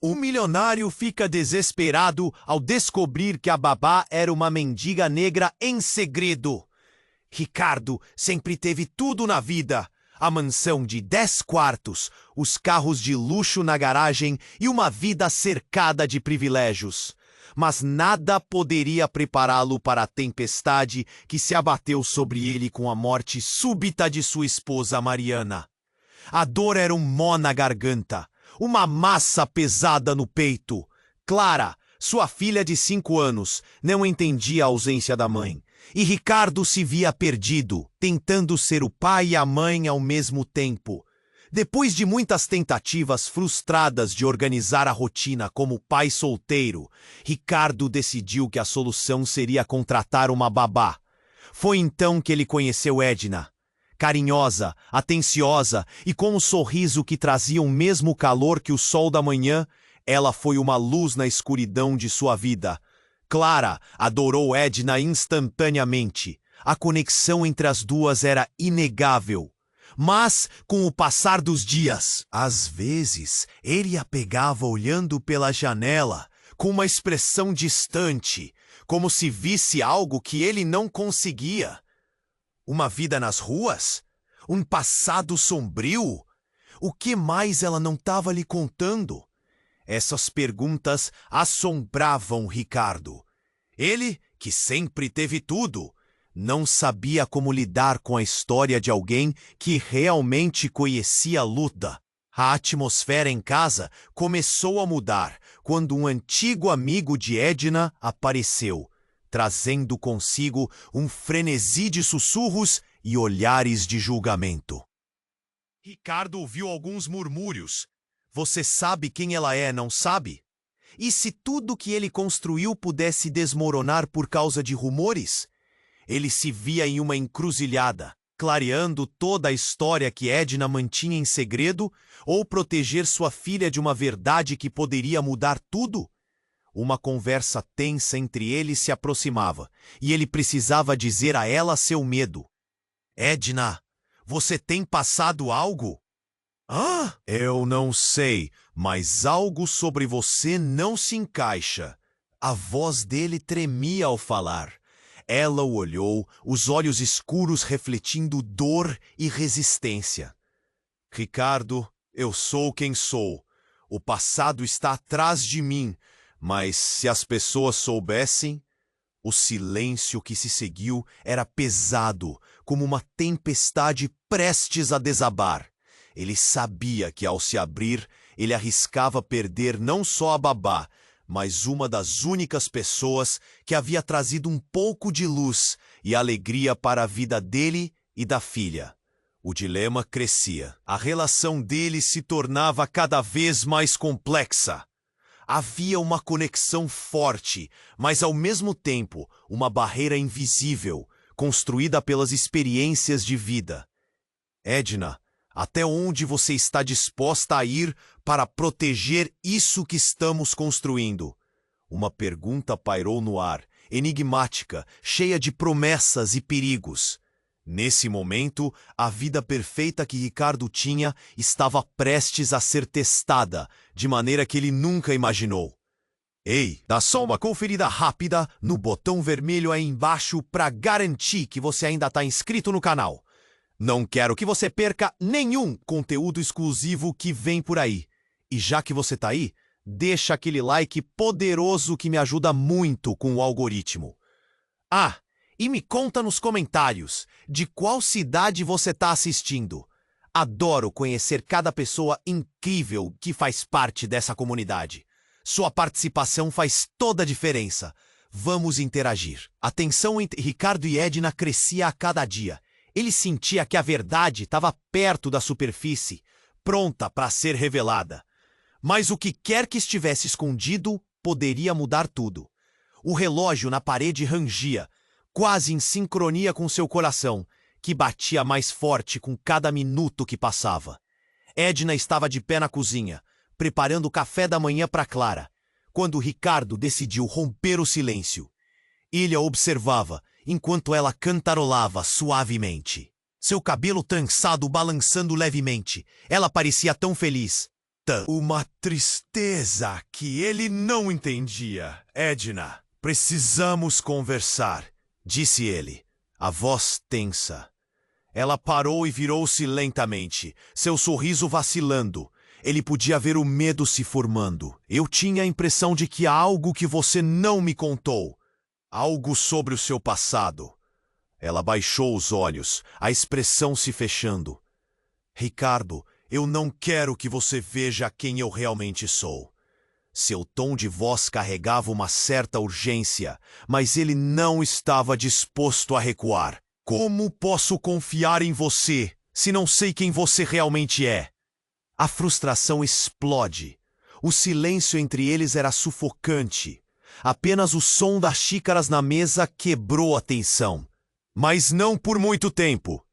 O milionário fica desesperado ao descobrir que a babá era uma mendiga negra em segredo. Ricardo sempre teve tudo na vida: a mansão de 10 quartos, os carros de luxo na garagem e uma vida cercada de privilégios. Mas nada poderia prepará-lo para a tempestade que se abateu sobre ele com a morte súbita de sua esposa Mariana. A dor era um nó na garganta, uma massa pesada no peito. Clara, sua filha de 5 anos, não entendia a ausência da mãe. E Ricardo se via perdido, tentando ser o pai e a mãe ao mesmo tempo. Depois de muitas tentativas frustradas de organizar a rotina como pai solteiro, Ricardo decidiu que a solução seria contratar uma babá. Foi então que ele conheceu Edna. Carinhosa, atenciosa e com um sorriso que trazia o mesmo calor que o sol da manhã, ela foi uma luz na escuridão de sua vida. Clara adorou Edna instantaneamente. A conexão entre as duas era inegável. Mas, com o passar dos dias, às vezes, ele a pegava olhando pela janela, com uma expressão distante, como se visse algo que ele não conseguia. Uma vida nas ruas? Um passado sombrio? O que mais ela não estava lhe contando? Essas perguntas assombravam Ricardo. Ele, que sempre teve tudo, não sabia como lidar com a história de alguém que realmente conhecia a luta. A atmosfera em casa começou a mudar quando um antigo amigo de Edna apareceu, trazendo consigo um frenesi de sussurros e olhares de julgamento. Ricardo ouviu alguns murmúrios. Você sabe quem ela é, não sabe? E se tudo que ele construiu pudesse desmoronar por causa de rumores? Ele se via em uma encruzilhada, clareando toda a história que Edna mantinha em segredo ou proteger sua filha de uma verdade que poderia mudar tudo? Uma conversa tensa entre eles se aproximava, e ele precisava dizer a ela seu medo. Edna, você tem passado algo? Eu não sei, mas algo sobre você não se encaixa. A voz dele tremia ao falar. Ela o olhou, os olhos escuros refletindo dor e resistência. Ricardo, eu sou quem sou. O passado está atrás de mim, mas se as pessoas soubessem... O silêncio que se seguiu era pesado, como uma tempestade prestes a desabar. Ele sabia que, ao se abrir, ele arriscava perder não só a babá, mas uma das únicas pessoas que havia trazido um pouco de luz e alegria para a vida dele e da filha. O dilema crescia. A relação deles se tornava cada vez mais complexa. Havia uma conexão forte, mas ao mesmo tempo uma barreira invisível, construída pelas experiências de vida. Edna, até onde você está disposta a ir para proteger isso que estamos construindo? Uma pergunta pairou no ar, enigmática, cheia de promessas e perigos. Nesse momento, a vida perfeita que Ricardo tinha estava prestes a ser testada, de maneira que ele nunca imaginou. Ei, dá só uma conferida rápida no botão vermelho aí embaixo para garantir que você ainda está inscrito no canal. Não quero que você perca nenhum conteúdo exclusivo que vem por aí. E já que você tá aí, deixa aquele like poderoso que me ajuda muito com o algoritmo. E me conta nos comentários de qual cidade você está assistindo. Adoro conhecer cada pessoa incrível que faz parte dessa comunidade. Sua participação faz toda a diferença. Vamos interagir. A tensão entre Ricardo e Edna crescia a cada dia. Ele sentia que a verdade estava perto da superfície, pronta para ser revelada. Mas o que quer que estivesse escondido poderia mudar tudo. O relógio na parede rangia, quase em sincronia com seu coração, que batia mais forte com cada minuto que passava. Edna estava de pé na cozinha, preparando o café da manhã para Clara, quando Ricardo decidiu romper o silêncio. Ele a observava, enquanto ela cantarolava suavemente. Seu cabelo trançado balançando levemente, ela parecia tão feliz. uma tristeza que ele não entendia. Edna, precisamos conversar, disse ele, a voz tensa. Ela parou e virou-se lentamente, seu sorriso vacilando. Ele podia ver o medo se formando. Eu tinha a impressão de que há algo que você não me contou. Algo sobre o seu passado. Ela baixou os olhos, a expressão se fechando. Ricardo, eu não quero que você veja quem eu realmente sou. Seu tom de voz carregava uma certa urgência, mas ele não estava disposto a recuar. Como posso confiar em você, se não sei quem você realmente é? A frustração explode. O silêncio entre eles era sufocante. Apenas o som das xícaras na mesa quebrou a tensão. Mas não por muito tempo.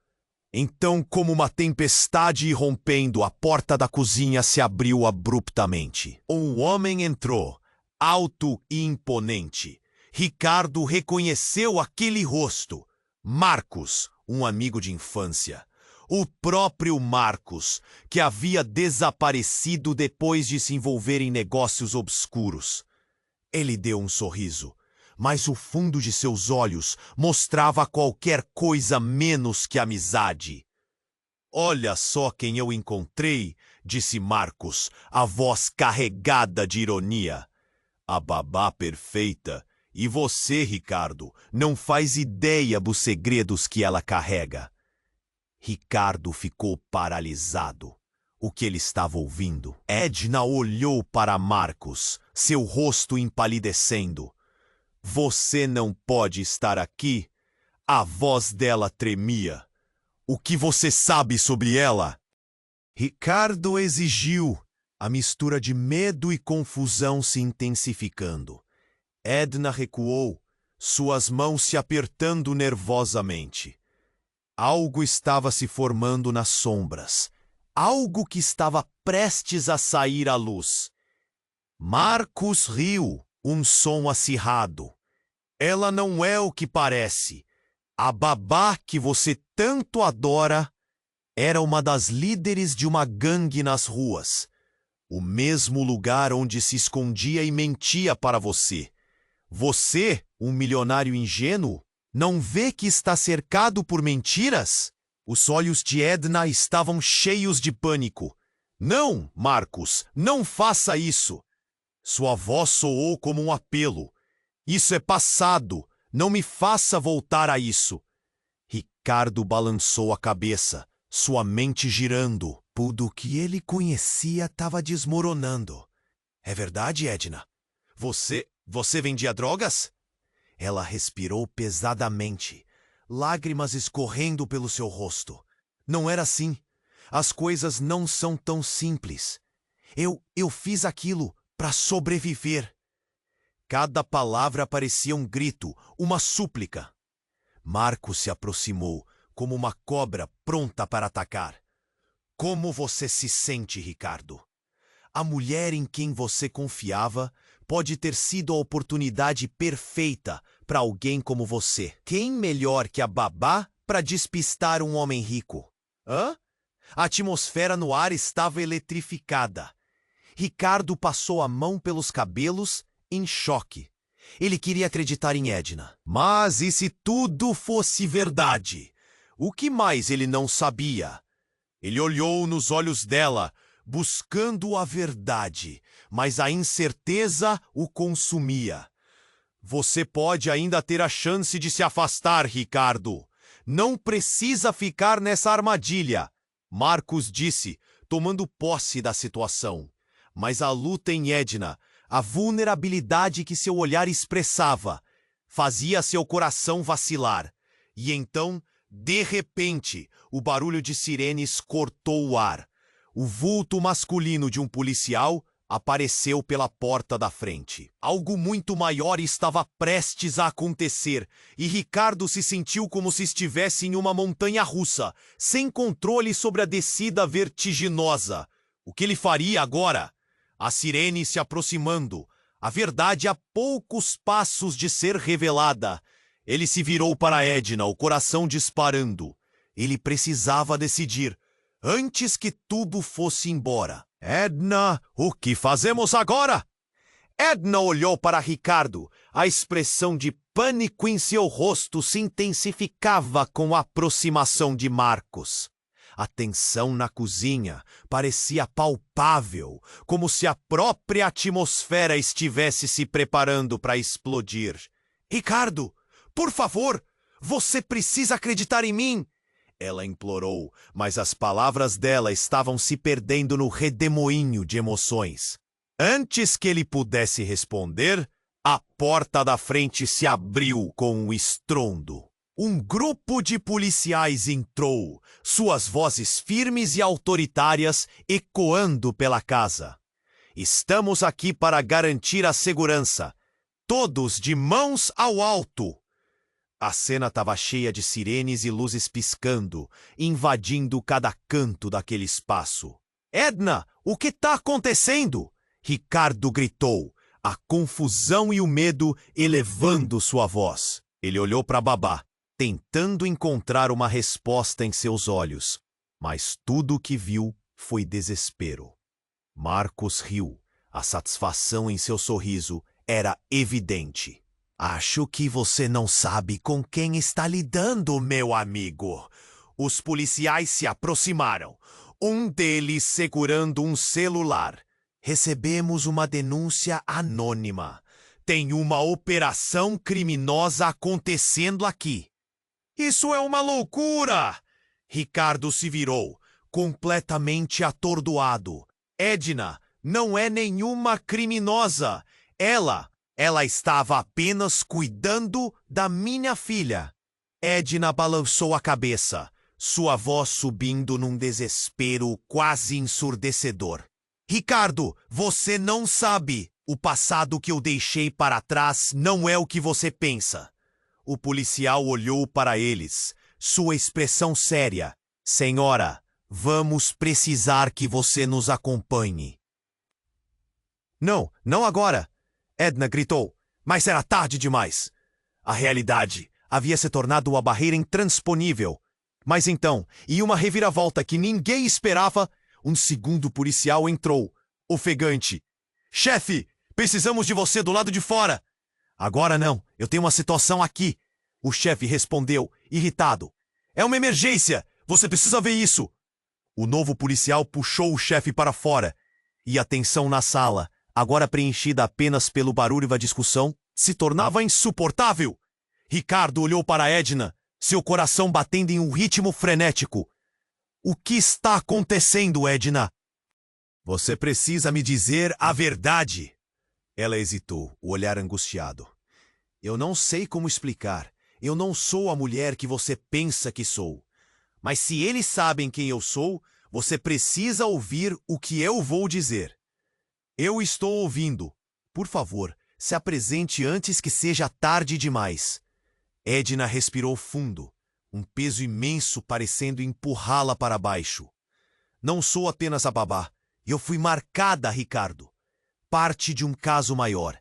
Então, como uma tempestade irrompendo, a porta da cozinha se abriu abruptamente. Um homem entrou, alto e imponente. Ricardo reconheceu aquele rosto. Marcos, um amigo de infância. O próprio Marcos, que havia desaparecido depois de se envolver em negócios obscuros. Ele deu um sorriso, mas o fundo de seus olhos mostrava qualquer coisa menos que amizade. Olha só quem eu encontrei, disse Marcos, a voz carregada de ironia. A babá perfeita. E você, Ricardo, não faz ideia dos segredos que ela carrega. Ricardo ficou paralisado. O que ele estava ouvindo? Edna olhou para Marcos, seu rosto empalidecendo. Você não pode estar aqui? A voz dela tremia. O que você sabe sobre ela? Ricardo exigiu, a mistura de medo e confusão se intensificando. Edna recuou, suas mãos se apertando nervosamente. Algo estava se formando nas sombras. Algo que estava prestes a sair à luz. Marcos riu, um som acirrado. Ela não é o que parece. A babá que você tanto adora era uma das líderes de uma gangue nas ruas. O mesmo lugar onde se escondia e mentia para você. Você, um milionário ingênuo, não vê que está cercado por mentiras? Os olhos de Edna estavam cheios de pânico. Não, Marcos, não faça isso. Sua voz soou como um apelo. Isso é passado. Não me faça voltar a isso. Ricardo balançou a cabeça, sua mente girando. Tudo que ele conhecia estava desmoronando. É verdade, Edna? Você vendia drogas? Ela respirou pesadamente, lágrimas escorrendo pelo seu rosto. Não era assim. As coisas não são tão simples. Eu fiz aquilo para sobreviver. Cada palavra parecia um grito, uma súplica. Marcos se aproximou, como uma cobra pronta para atacar. Como você se sente, Ricardo? A mulher em quem você confiava pode ter sido a oportunidade perfeita para alguém como você. Quem melhor que a babá para despistar um homem rico? Hã? A atmosfera no ar estava eletrificada. Ricardo passou a mão pelos cabelos, em choque. Ele queria acreditar em Edna. Mas e se tudo fosse verdade? O que mais ele não sabia? Ele olhou nos olhos dela, buscando a verdade, mas a incerteza o consumia. Você pode ainda ter a chance de se afastar, Ricardo. Não precisa ficar nessa armadilha, Marcos disse, tomando posse da situação. Mas a luta em Edna, a vulnerabilidade que seu olhar expressava, fazia seu coração vacilar. E então, de repente, o barulho de sirenes cortou o ar. O vulto masculino de um policial apareceu pela porta da frente. Algo muito maior estava prestes a acontecer, e Ricardo se sentiu como se estivesse em uma montanha-russa, sem controle sobre a descida vertiginosa. O que ele faria agora? A sirene se aproximando, a verdade a poucos passos de ser revelada. Ele se virou para Edna, o coração disparando. Ele precisava decidir, antes que tudo fosse embora. Edna, o que fazemos agora? Edna olhou para Ricardo. A expressão de pânico em seu rosto se intensificava com a aproximação de Marcos. A tensão na cozinha parecia palpável, como se a própria atmosfera estivesse se preparando para explodir. Ricardo, por favor, você precisa acreditar em mim! Ela implorou, mas as palavras dela estavam se perdendo no redemoinho de emoções. Antes que ele pudesse responder, a porta da frente se abriu com um estrondo. Um grupo de policiais entrou, suas vozes firmes e autoritárias ecoando pela casa. Estamos aqui para garantir a segurança. Todos de mãos ao alto! A cena estava cheia de sirenes e luzes piscando, invadindo cada canto daquele espaço. Edna, o que está acontecendo? Ricardo gritou, a confusão e o medo elevando sua voz. Ele olhou para Babá, tentando encontrar uma resposta em seus olhos, mas tudo o que viu foi desespero. Marcos riu. A satisfação em seu sorriso era evidente. Acho que você não sabe com quem está lidando, meu amigo. Os policiais se aproximaram, um deles segurando um celular. Recebemos uma denúncia anônima. Tem uma operação criminosa acontecendo aqui. Isso é uma loucura! Ricardo se virou, completamente atordoado. Edna não é nenhuma criminosa. Ela estava apenas cuidando da minha filha. Edna balançou a cabeça, sua voz subindo num desespero quase ensurdecedor. Ricardo, você não sabe. O passado que eu deixei para trás não é o que você pensa. O policial olhou para eles, sua expressão séria. Senhora, vamos precisar que você nos acompanhe. Não agora, Edna gritou, mas era tarde demais. A realidade havia se tornado uma barreira intransponível. Mas então, em uma reviravolta que ninguém esperava, um segundo policial entrou, ofegante. Chefe, precisamos de você do lado de fora. Agora não, eu tenho uma situação aqui. O chefe respondeu, irritado. É uma emergência, você precisa ver isso. O novo policial puxou o chefe para fora, e a tensão na sala, agora preenchida apenas pelo barulho da discussão, se tornava insuportável. Ricardo olhou para Edna, seu coração batendo em um ritmo frenético. O que está acontecendo, Edna? Você precisa me dizer a verdade. Ela hesitou, o olhar angustiado. Eu não sei como explicar. Eu não sou a mulher que você pensa que sou. Mas se eles sabem quem eu sou, você precisa ouvir o que eu vou dizer. Eu estou ouvindo. Por favor, se apresente antes que seja tarde demais. Edna respirou fundo, um peso imenso parecendo empurrá-la para baixo. Não sou apenas a babá. Eu fui marcada, Ricardo. Parte de um caso maior.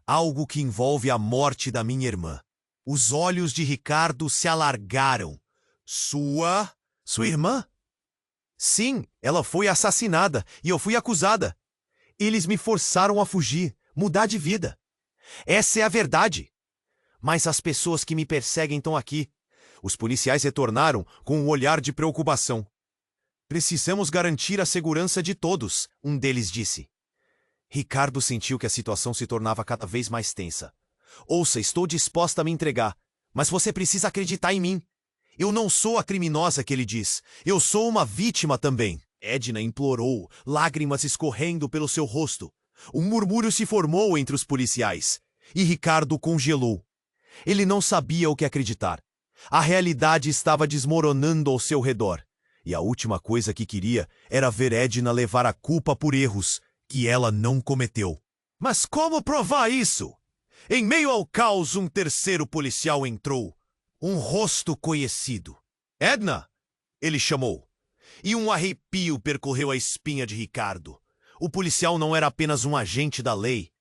Algo que envolve a morte da minha irmã. Os olhos de Ricardo se alargaram. Sua irmã? Sim, ela foi assassinada e eu fui acusada. Eles me forçaram a fugir, mudar de vida. Essa é a verdade. Mas as pessoas que me perseguem estão aqui. Os policiais retornaram com um olhar de preocupação. Precisamos garantir a segurança de todos, um deles disse. Ricardo sentiu que a situação se tornava cada vez mais tensa. Ouça, estou disposta a me entregar, mas você precisa acreditar em mim. Eu não sou a criminosa que ele diz. Eu sou uma vítima também. Edna implorou, lágrimas escorrendo pelo seu rosto. Um murmúrio se formou entre os policiais, e Ricardo congelou. Ele não sabia o que acreditar. A realidade estava desmoronando ao seu redor, e a última coisa que queria era ver Edna levar a culpa por erros que ela não cometeu. Mas como provar isso? Em meio ao caos, um terceiro policial entrou. Um rosto conhecido. Edna! Ele chamou. E um arrepio percorreu a espinha de Ricardo. O policial não era apenas um agente da lei.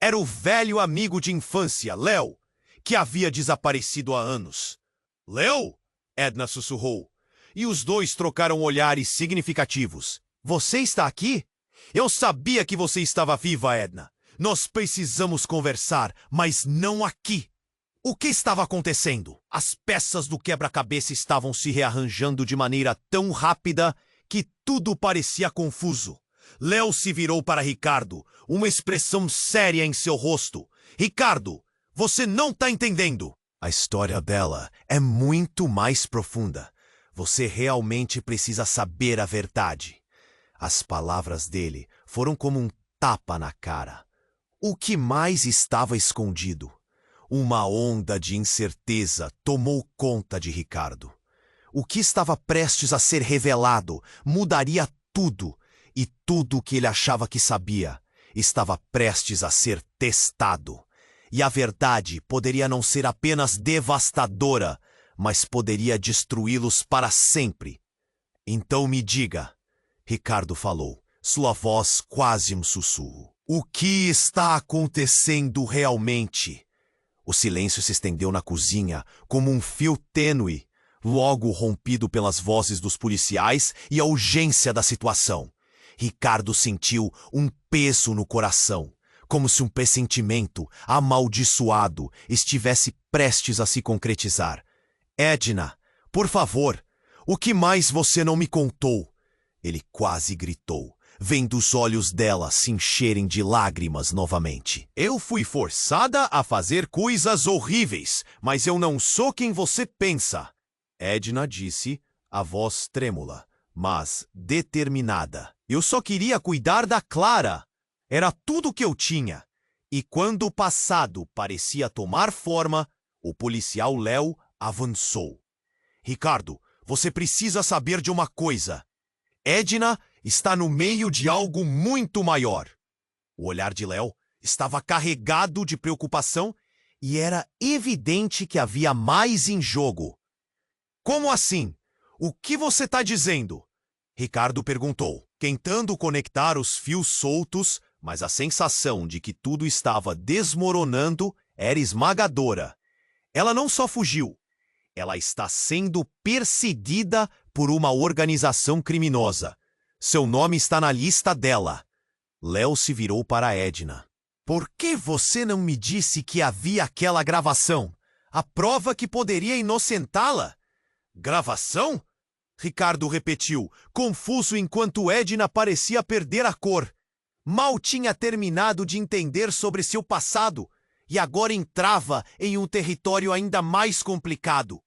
Era o velho amigo de infância, Léo, que havia desaparecido há anos. Léo? Edna sussurrou. E os dois trocaram olhares significativos. Você está aqui? Eu sabia que você estava viva, Edna. Nós precisamos conversar, mas não aqui. O que estava acontecendo? As peças do quebra-cabeça estavam se rearranjando de maneira tão rápida que tudo parecia confuso. Léo se virou para Ricardo, uma expressão séria em seu rosto. Ricardo, você não está entendendo. A história dela é muito mais profunda. Você realmente precisa saber a verdade. As palavras dele foram como um tapa na cara. O que mais estava escondido? Uma onda de incerteza tomou conta de Ricardo. O que estava prestes a ser revelado mudaria tudo, e tudo o que ele achava que sabia estava prestes a ser testado. E a verdade poderia não ser apenas devastadora, mas poderia destruí-los para sempre. Então me diga, Ricardo falou, sua voz quase um sussurro. O que está acontecendo realmente? O silêncio se estendeu na cozinha como um fio tênue, logo rompido pelas vozes dos policiais e a urgência da situação. Ricardo sentiu um peso no coração, como se um pressentimento amaldiçoado estivesse prestes a se concretizar. Edna, por favor, o que mais você não me contou? Ele quase gritou, vendo os olhos dela se encherem de lágrimas novamente. Eu fui forçada a fazer coisas horríveis, mas eu não sou quem você pensa. Edna disse, a voz trêmula, mas determinada. Eu só queria cuidar da Clara. Era tudo que eu tinha. E quando o passado parecia tomar forma, o policial Léo avançou. Ricardo, você precisa saber de uma coisa. Edna está no meio de algo muito maior. O olhar de Léo estava carregado de preocupação e era evidente que havia mais em jogo. Como assim? O que você está dizendo? Ricardo perguntou, tentando conectar os fios soltos, mas a sensação de que tudo estava desmoronando era esmagadora. Ela não só fugiu, ela está sendo perseguida por uma organização criminosa. Seu nome está na lista dela. Léo se virou para Edna. Por que você não me disse que havia aquela gravação? A prova que poderia inocentá-la? Gravação? Ricardo repetiu, confuso enquanto Edna parecia perder a cor. Mal tinha terminado de entender sobre seu passado e agora entrava em um território ainda mais complicado.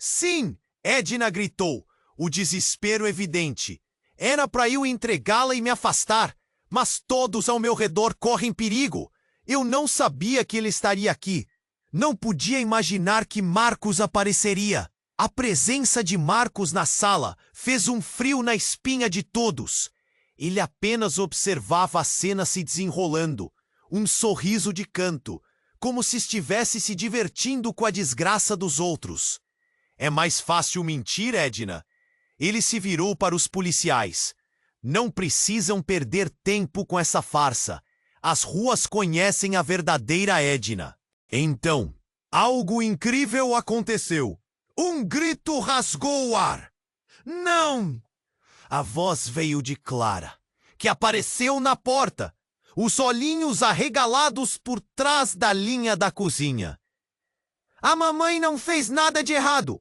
Sim, Edna gritou, o desespero evidente. Era para eu entregá-la e me afastar, mas todos ao meu redor correm perigo. Eu não sabia que ele estaria aqui. Não podia imaginar que Marcos apareceria. A presença de Marcos na sala fez um frio na espinha de todos. Ele apenas observava a cena se desenrolando, um sorriso de canto, como se estivesse se divertindo com a desgraça dos outros. É mais fácil mentir, Edna. Ele se virou para os policiais. Não precisam perder tempo com essa farsa. As ruas conhecem a verdadeira Edna. Então, algo incrível aconteceu. Um grito rasgou o ar. Não! A voz veio de Clara, que apareceu na porta, os olhinhos arregalados por trás da linha da cozinha. A mamãe não fez nada de errado.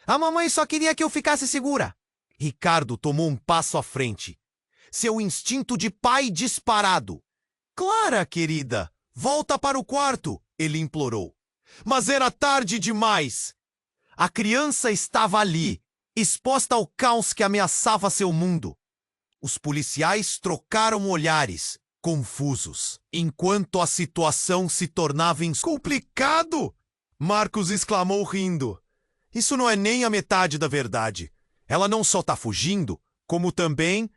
A mamãe só queria que eu ficasse segura. Ricardo tomou um passo à frente. Seu instinto de pai disparado. Clara, querida, volta para o quarto, ele implorou. Mas era tarde demais. A criança estava ali, exposta ao caos que ameaçava seu mundo. Os policiais trocaram olhares, confusos, enquanto a situação se tornava complicado. Marcos exclamou rindo. Isso não é nem a metade da verdade. Ela não só está fugindo, como também...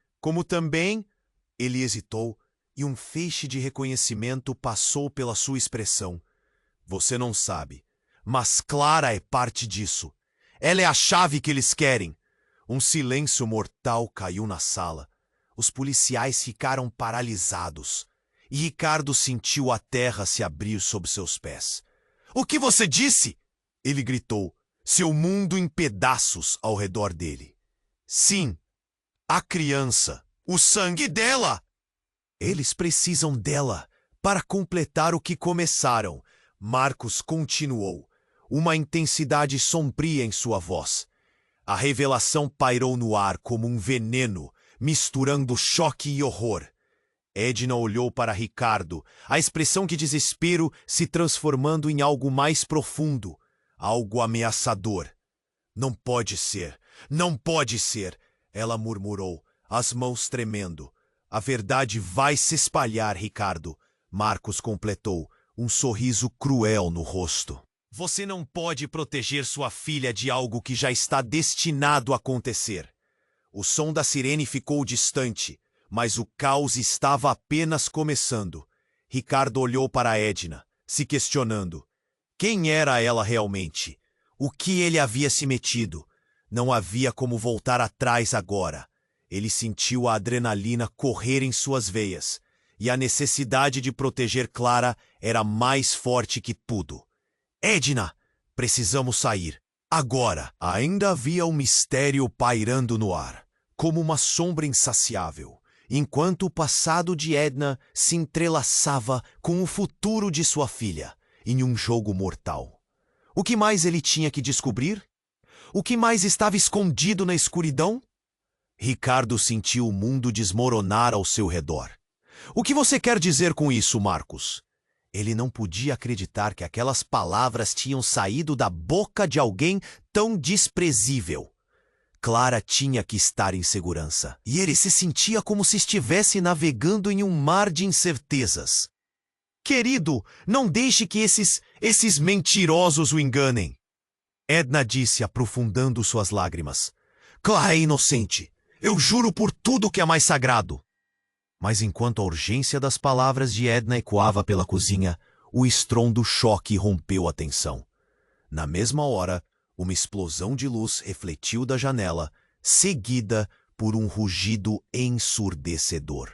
Ele hesitou e um feixe de reconhecimento passou pela sua expressão. Você não sabe, mas Clara é parte disso. Ela é a chave que eles querem. Um silêncio mortal caiu na sala. Os policiais ficaram paralisados. E Ricardo sentiu a terra se abrir sob seus pés. O que você disse? Ele gritou, seu mundo em pedaços ao redor dele. Sim, a criança, o sangue dela! Eles precisam dela para completar o que começaram. Marcos continuou, uma intensidade sombria em sua voz. A revelação pairou no ar como um veneno, misturando choque e horror. Edna olhou para Ricardo, a expressão de desespero se transformando em algo mais profundo, algo ameaçador. Não pode ser, não pode ser, ela murmurou, as mãos tremendo. A verdade vai se espalhar, Ricardo, Marcos completou, um sorriso cruel no rosto. Você não pode proteger sua filha de algo que já está destinado a acontecer. O som da sirene ficou distante, mas o caos estava apenas começando. Ricardo olhou para Edna, se questionando. Quem era ela realmente? O que ele havia se metido? Não havia como voltar atrás agora. Ele sentiu a adrenalina correr em suas veias, e a necessidade de proteger Clara era mais forte que tudo. Edna, precisamos sair. Agora, ainda havia um mistério pairando no ar, como uma sombra insaciável, enquanto o passado de Edna se entrelaçava com o futuro de sua filha, em um jogo mortal. O que mais ele tinha que descobrir? O que mais estava escondido na escuridão? Ricardo sentiu o mundo desmoronar ao seu redor. O que você quer dizer com isso, Marcos? Ele não podia acreditar que aquelas palavras tinham saído da boca de alguém tão desprezível. Clara tinha que estar em segurança, e ele se sentia como se estivesse navegando em um mar de incertezas. Querido, não deixe que esses mentirosos o enganem. Edna disse, aprofundando suas lágrimas. Clara é inocente. Eu juro por tudo que é mais sagrado. Mas enquanto a urgência das palavras de Edna ecoava pela cozinha, o estrondo choque rompeu a tensão. Na mesma hora, uma explosão de luz refletiu da janela, seguida por um rugido ensurdecedor.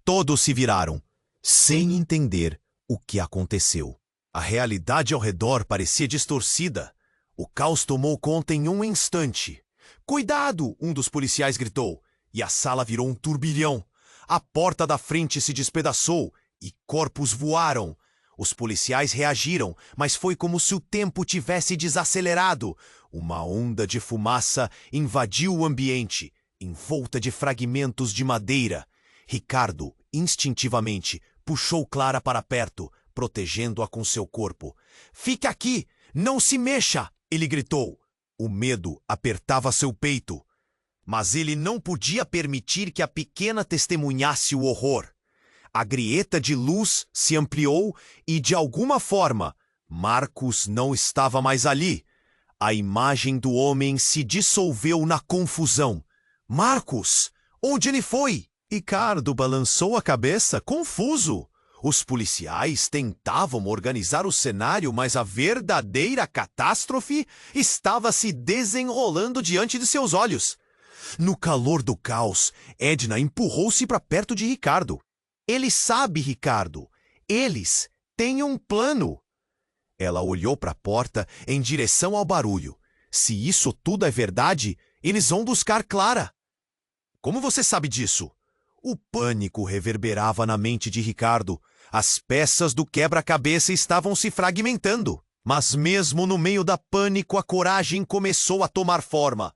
Todos se viraram, sem entender o que aconteceu. A realidade ao redor parecia distorcida. O caos tomou conta em um instante. Cuidado! Um dos policiais gritou, e a sala virou um turbilhão. A porta da frente se despedaçou e corpos voaram. Os policiais reagiram, mas foi como se o tempo tivesse desacelerado. Uma onda de fumaça invadiu o ambiente, envolta de fragmentos de madeira. Ricardo, instintivamente, puxou Clara para perto, protegendo-a com seu corpo. Fique aqui! Não se mexa! Ele gritou. O medo apertava seu peito. Mas ele não podia permitir que a pequena testemunhasse o horror. A grieta de luz se ampliou e, de alguma forma, Marcos não estava mais ali. A imagem do homem se dissolveu na confusão. Marcos! Onde ele foi? Ricardo balançou a cabeça, confuso. Os policiais tentavam organizar o cenário, mas a verdadeira catástrofe estava se desenrolando diante de seus olhos. No calor do caos, Edna empurrou-se para perto de Ricardo. Ele sabe, Ricardo. Eles têm um plano. Ela olhou para a porta em direção ao barulho. Se isso tudo é verdade, eles vão buscar Clara. Como você sabe disso? O pânico reverberava na mente de Ricardo. As peças do quebra-cabeça estavam se fragmentando. Mas mesmo no meio da pânico, a coragem começou a tomar forma.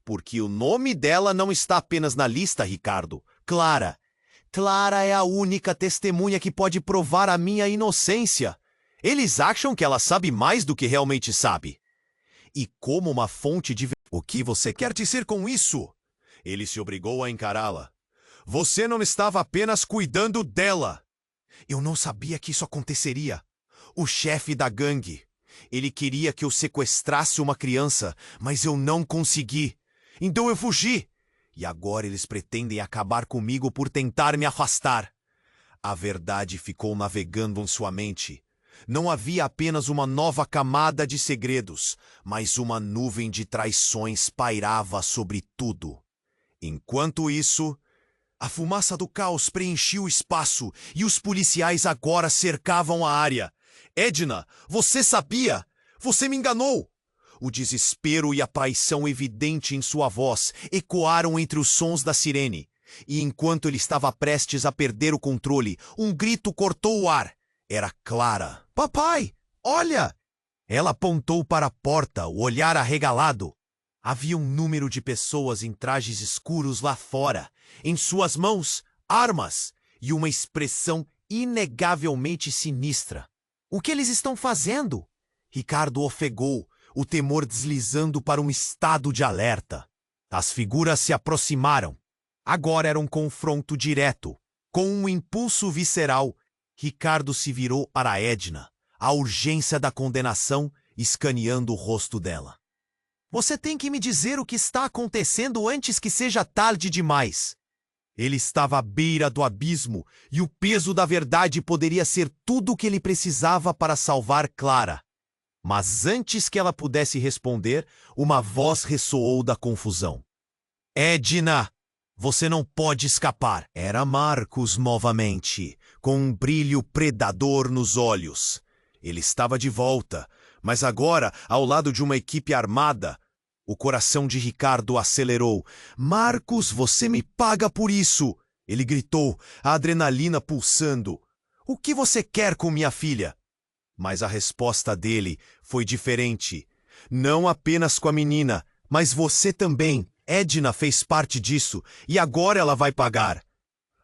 Porque o nome dela não está apenas na lista, Ricardo. Clara. Clara é a única testemunha que pode provar a minha inocência. Eles acham que ela sabe mais do que realmente sabe. E como uma fonte de... O que você quer dizer com isso? Ele se obrigou a encará-la. Você não estava apenas cuidando dela. Eu não sabia que isso aconteceria. O chefe da gangue. Ele queria que eu sequestrasse uma criança, mas eu não consegui. Então eu fugi. E agora eles pretendem acabar comigo por tentar me afastar. A verdade ficou navegando em sua mente. Não havia apenas uma nova camada de segredos, mas uma nuvem de traições pairava sobre tudo. Enquanto isso, a fumaça do caos preenchia o espaço e os policiais agora cercavam a área. Edna, você sabia? Você me enganou! O desespero e a paixão evidente em sua voz ecoaram entre os sons da sirene. E enquanto ele estava prestes a perder o controle, um grito cortou o ar. Era Clara. Papai, olha! Ela apontou para a porta, o olhar arregalado. Havia um número de pessoas em trajes escuros lá fora. Em suas mãos, armas e uma expressão inegavelmente sinistra. O que eles estão fazendo? Ricardo ofegou, o temor deslizando para um estado de alerta. As figuras se aproximaram. Agora era um confronto direto. Com um impulso visceral, Ricardo se virou para Edna, a urgência da condenação escaneando o rosto dela. Você tem que me dizer o que está acontecendo antes que seja tarde demais. Ele estava à beira do abismo e o peso da verdade poderia ser tudo o que ele precisava para salvar Clara. Mas antes que ela pudesse responder, uma voz ressoou da confusão. Edna, você não pode escapar. Era Marcos novamente, com um brilho predador nos olhos. Ele estava de volta, mas agora ao lado de uma equipe armada. O coração de Ricardo acelerou. Marcos, você me paga por isso! Ele gritou, a adrenalina pulsando. O que você quer com minha filha? Mas a resposta dele foi diferente. Não apenas com a menina, mas você também. Edna fez parte disso e agora ela vai pagar.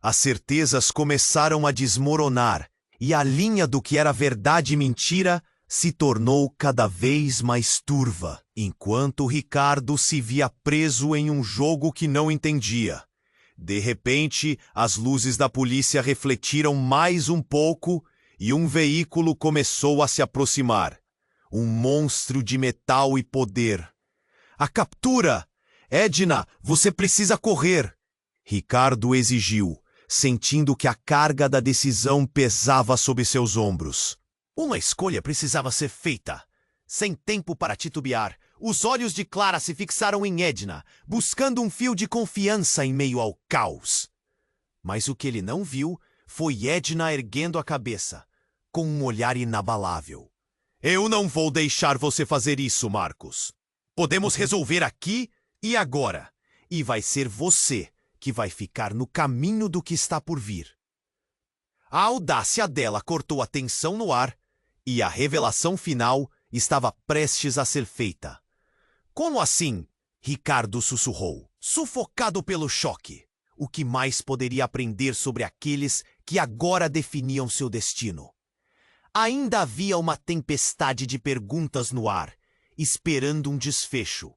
As certezas começaram a desmoronar e a linha do que era verdade e mentira se tornou cada vez mais turva, enquanto Ricardo se via preso em um jogo que não entendia. De repente, as luzes da polícia refletiram mais um pouco e um veículo começou a se aproximar. Um monstro de metal e poder. A captura! Edna, você precisa correr! Ricardo exigiu, sentindo que a carga da decisão pesava sobre seus ombros. Uma escolha precisava ser feita. Sem tempo para titubear, os olhos de Clara se fixaram em Edna, buscando um fio de confiança em meio ao caos. Mas o que ele não viu foi Edna erguendo a cabeça, com um olhar inabalável. Eu não vou deixar você fazer isso, Marcos. Podemos resolver aqui e agora. E vai ser você que vai ficar no caminho do que está por vir. A audácia dela cortou a tensão no ar e a revelação final estava prestes a ser feita. Como assim? Ricardo sussurrou, sufocado pelo choque. O que mais poderia aprender sobre aqueles que agora definiam seu destino? Ainda havia uma tempestade de perguntas no ar, esperando um desfecho.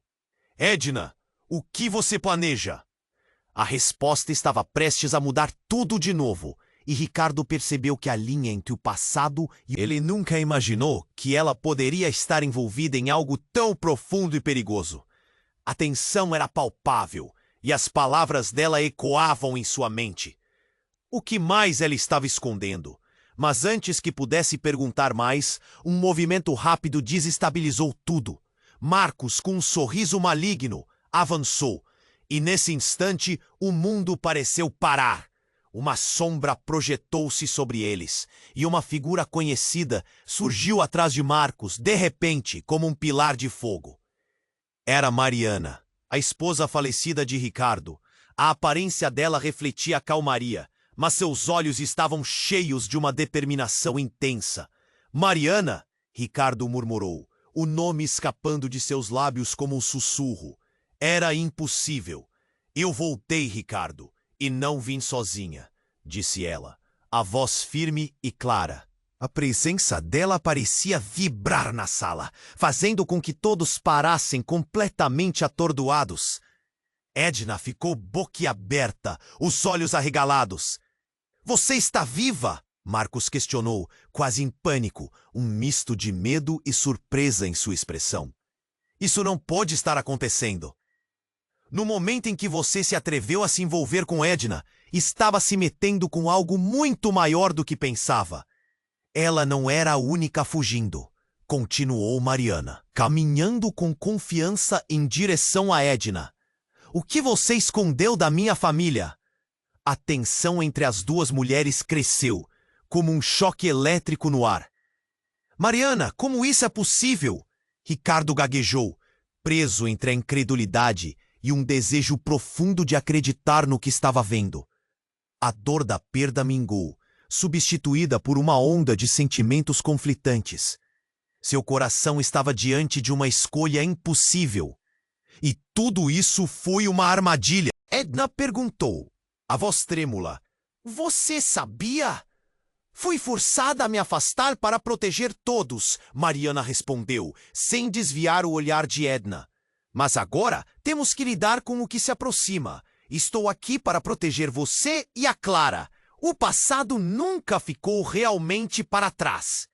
Edna, o que você planeja? A resposta estava prestes a mudar tudo de novo, e Ricardo percebeu que a linha entre o passado e ele nunca imaginou que ela poderia estar envolvida em algo tão profundo e perigoso. A tensão era palpável, e as palavras dela ecoavam em sua mente. O que mais ela estava escondendo? Mas antes que pudesse perguntar mais, um movimento rápido desestabilizou tudo. Marcos, com um sorriso maligno, avançou, e nesse instante o mundo pareceu parar. Uma sombra projetou-se sobre eles, e uma figura conhecida surgiu atrás de Marcos, de repente, como um pilar de fogo. Era Mariana, a esposa falecida de Ricardo. A aparência dela refletia a calmaria, mas seus olhos estavam cheios de uma determinação intensa. Mariana, Ricardo murmurou, o nome escapando de seus lábios como um sussurro. Era impossível. Eu voltei, Ricardo. E não vim sozinha, disse ela, a voz firme e clara. A presença dela parecia vibrar na sala, fazendo com que todos parassem completamente atordoados. Edna ficou boquiaberta, os olhos arregalados. Você está viva? Marcos questionou, quase em pânico, um misto de medo e surpresa em sua expressão. Isso não pode estar acontecendo. No momento em que você se atreveu a se envolver com Edna, estava se metendo com algo muito maior do que pensava. Ela não era a única fugindo, continuou Mariana, caminhando com confiança em direção a Edna. O que você escondeu da minha família? A tensão entre as duas mulheres cresceu, como um choque elétrico no ar. Mariana, como isso é possível? Ricardo gaguejou, preso entre a incredulidade e um desejo profundo de acreditar no que estava vendo. A dor da perda mingou, substituída por uma onda de sentimentos conflitantes. Seu coração estava diante de uma escolha impossível. E tudo isso foi uma armadilha. Edna perguntou, a voz trêmula. Você sabia? Fui forçada a me afastar para proteger todos, Mariana respondeu, sem desviar o olhar de Edna. Mas agora temos que lidar com o que se aproxima. Estou aqui para proteger você e a Clara. O passado nunca ficou realmente para trás.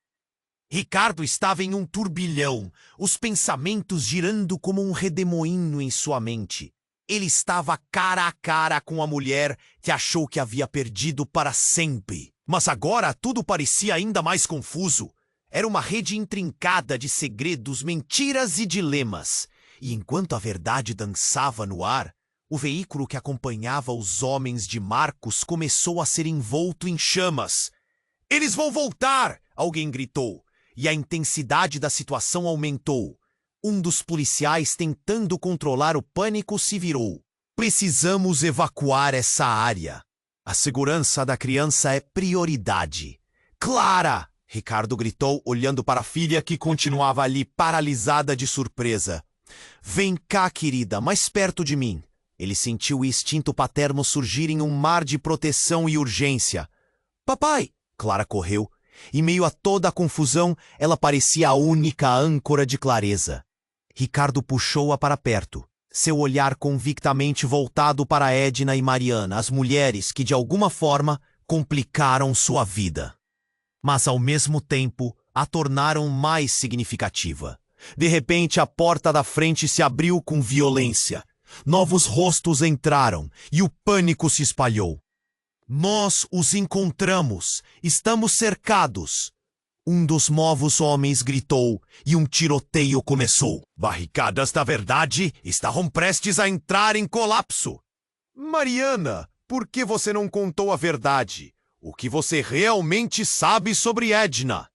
Ricardo estava em um turbilhão, os pensamentos girando como um redemoinho em sua mente. Ele estava cara a cara com a mulher que achou que havia perdido para sempre. Mas agora tudo parecia ainda mais confuso. Era uma rede intrincada de segredos, mentiras e dilemas. E enquanto a verdade dançava no ar, o veículo que acompanhava os homens de Marcos começou a ser envolto em chamas. Eles vão voltar! Alguém gritou. E a intensidade da situação aumentou. Um dos policiais, tentando controlar o pânico, se virou. Precisamos evacuar essa área. A segurança da criança é prioridade. Clara! Ricardo gritou, olhando para a filha que continuava ali paralisada de surpresa. Vem cá, querida, mais perto de mim. Ele sentiu o instinto paterno surgir em um mar de proteção e urgência. Papai! Clara correu. Em meio a toda a confusão, ela parecia a única âncora de clareza. Ricardo puxou-a para perto, seu olhar convictamente voltado para Edna e Mariana, as mulheres que, de alguma forma, complicaram sua vida. Mas, ao mesmo tempo, a tornaram mais significativa. De repente, a porta da frente se abriu com violência. Novos rostos entraram e o pânico se espalhou. Nós os encontramos. Estamos cercados. Um dos novos homens gritou e um tiroteio começou. Barricadas da verdade estavam prestes a entrar em colapso. Mariana, por que você não contou a verdade? O que você realmente sabe sobre Edna?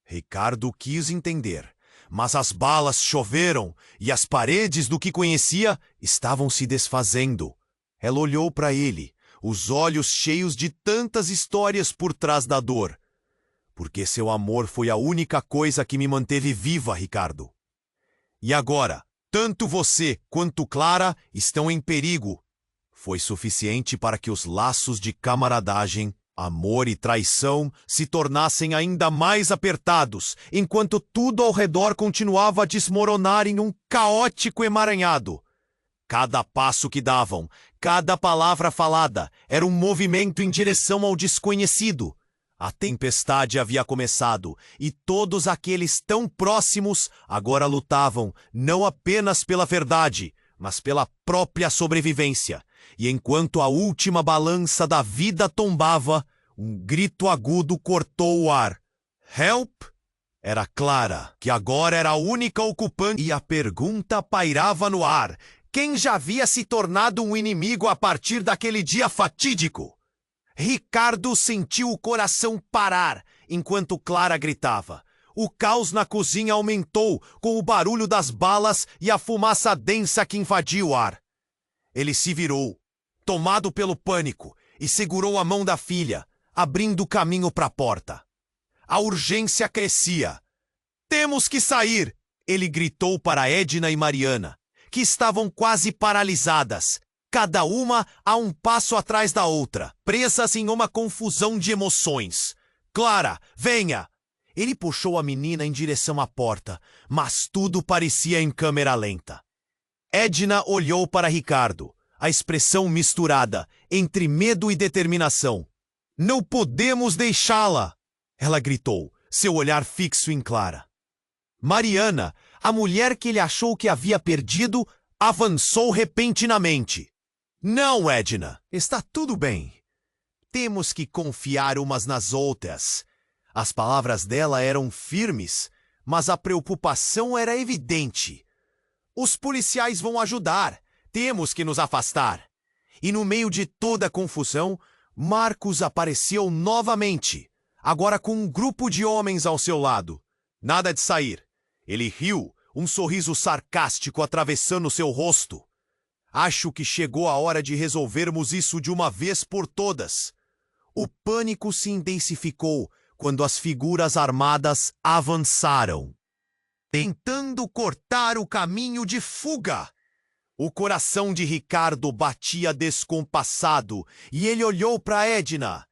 Ricardo quis entender, mas as balas choveram e as paredes do que conhecia estavam se desfazendo. Ela olhou para ele, os olhos cheios de tantas histórias por trás da dor. Porque seu amor foi a única coisa que me manteve viva, Ricardo. E agora, tanto você quanto Clara estão em perigo. Foi suficiente para que os laços de camaradagem, amor e traição se tornassem ainda mais apertados, enquanto tudo ao redor continuava a desmoronar em um caótico emaranhado. Cada passo que davam, cada palavra falada, era um movimento em direção ao desconhecido. A tempestade havia começado, e todos aqueles tão próximos agora lutavam não apenas pela verdade, mas pela própria sobrevivência. E enquanto a última balança da vida tombava, um grito agudo cortou o ar. Help! Era Clara, que agora era a única ocupante, e a pergunta pairava no ar. Quem já havia se tornado um inimigo a partir daquele dia fatídico? Ricardo sentiu o coração parar enquanto Clara gritava. O caos na cozinha aumentou com o barulho das balas e a fumaça densa que invadia o ar. Ele se virou, tomado pelo pânico, e segurou a mão da filha, abrindo caminho para a porta. A urgência crescia. Temos que sair! Ele gritou para Edna e Mariana, que estavam quase paralisadas, cada uma a um passo atrás da outra, presas em uma confusão de emoções. Clara, venha! Ele puxou a menina em direção à porta, mas tudo parecia em câmera lenta. Edna olhou para Ricardo, a expressão misturada entre medo e determinação. Não podemos deixá-la! Ela gritou, seu olhar fixo em Clara. Mariana, a mulher que ele achou que havia perdido, avançou repentinamente. Não, Edna, está tudo bem. Temos que confiar umas nas outras. As palavras dela eram firmes, mas a preocupação era evidente. Os policiais vão ajudar. Temos que nos afastar. E no meio de toda a confusão, Marcos apareceu novamente, agora com um grupo de homens ao seu lado. Nada de sair. Ele riu, um sorriso sarcástico atravessando seu rosto. Acho que chegou a hora de resolvermos isso de uma vez por todas. O pânico se intensificou quando as figuras armadas avançaram, tentando cortar o caminho de fuga. O coração de Ricardo batia descompassado e ele olhou para Edna.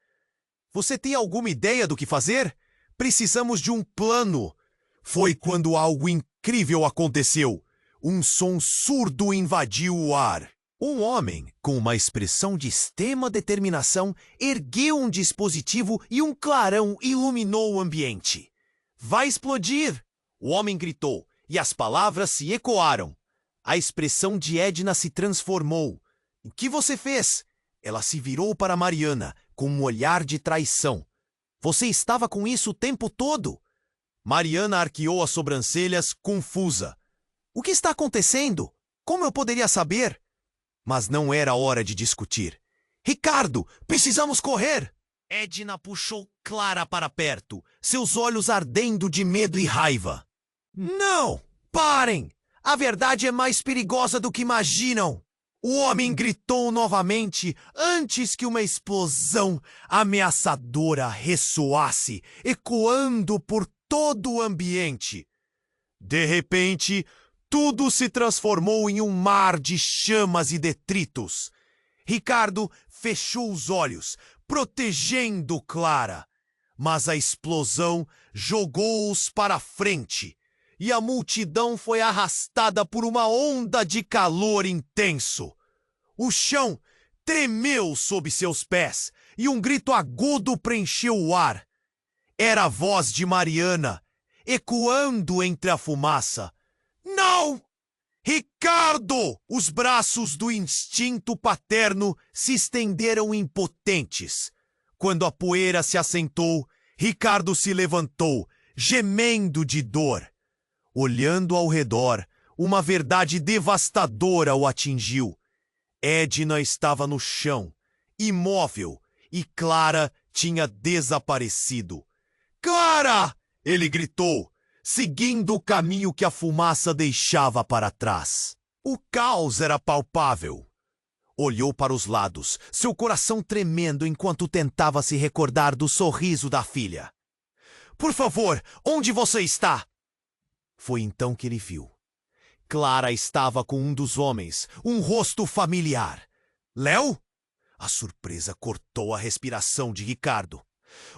Você tem alguma ideia do que fazer? Precisamos de um plano. Foi quando algo incrível aconteceu. Um som surdo invadiu o ar. Um homem, com uma expressão de extrema determinação, ergueu um dispositivo e um clarão iluminou o ambiente. Vai explodir! O homem gritou, e as palavras se ecoaram. A expressão de Edna se transformou. O que você fez? Ela se virou para Mariana, com um olhar de traição. Você estava com isso o tempo todo? Mariana arqueou as sobrancelhas, confusa. O que está acontecendo? Como eu poderia saber? Mas não era hora de discutir. Ricardo, precisamos correr! Edna puxou Clara para perto, seus olhos ardendo de medo e raiva. Não! Parem! A verdade é mais perigosa do que imaginam! O homem gritou novamente antes que uma explosão ameaçadora ressoasse, ecoando por todo o ambiente. De repente, tudo se transformou em um mar de chamas e detritos. Ricardo fechou os olhos, protegendo Clara. Mas a explosão jogou-os para frente, e a multidão foi arrastada por uma onda de calor intenso. O chão tremeu sob seus pés, e um grito agudo preencheu o ar. Era a voz de Mariana, ecoando entre a fumaça. Não! Ricardo! Os braços do instinto paterno se estenderam impotentes. Quando a poeira se assentou, Ricardo se levantou, gemendo de dor. Olhando ao redor, uma verdade devastadora o atingiu. Edna estava no chão, imóvel, e Clara tinha desaparecido. Clara! Ele gritou, seguindo o caminho que a fumaça deixava para trás. O caos era palpável. Olhou para os lados, seu coração tremendo enquanto tentava se recordar do sorriso da filha. Por favor, onde você está? Foi então que ele viu. Clara estava com um dos homens, um rosto familiar. Léo? A surpresa cortou a respiração de Ricardo.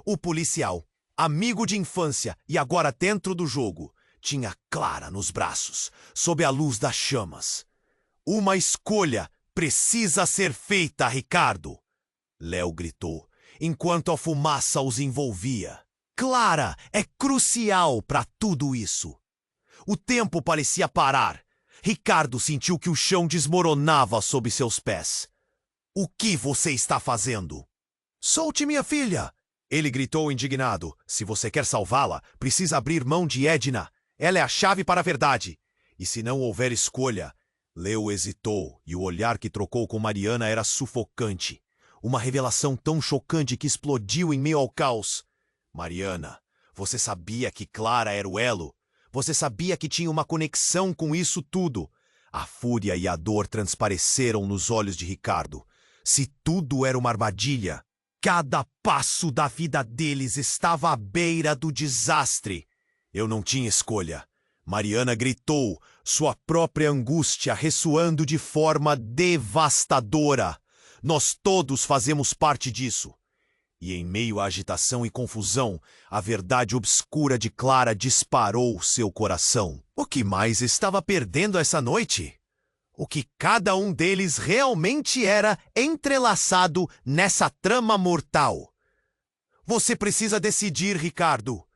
O policial, amigo de infância e agora dentro do jogo, tinha Clara nos braços, sob a luz das chamas. Uma escolha precisa ser feita, Ricardo! Léo gritou, enquanto a fumaça os envolvia. Clara é crucial para tudo isso. O tempo parecia parar. Ricardo sentiu que o chão desmoronava sob seus pés. O que você está fazendo? Solte minha filha! Ele gritou indignado. Se você quer salvá-la, precisa abrir mão de Edna. Ela é a chave para a verdade. E se não houver escolha... Léo hesitou, e o olhar que trocou com Mariana era sufocante. Uma revelação tão chocante que explodiu em meio ao caos. Mariana, você sabia que Clara era o elo? Você sabia que tinha uma conexão com isso tudo? A fúria e a dor transpareceram nos olhos de Ricardo. Se tudo era uma armadilha, cada passo da vida deles estava à beira do desastre. Eu não tinha escolha. Mariana gritou, sua própria angústia ressoando de forma devastadora. Nós todos fazemos parte disso. E em meio à agitação e confusão, a verdade obscura de Clara disparou seu coração. O que mais estava perdendo essa noite? O que cada um deles realmente era entrelaçado nessa trama mortal. Você precisa decidir, Ricardo.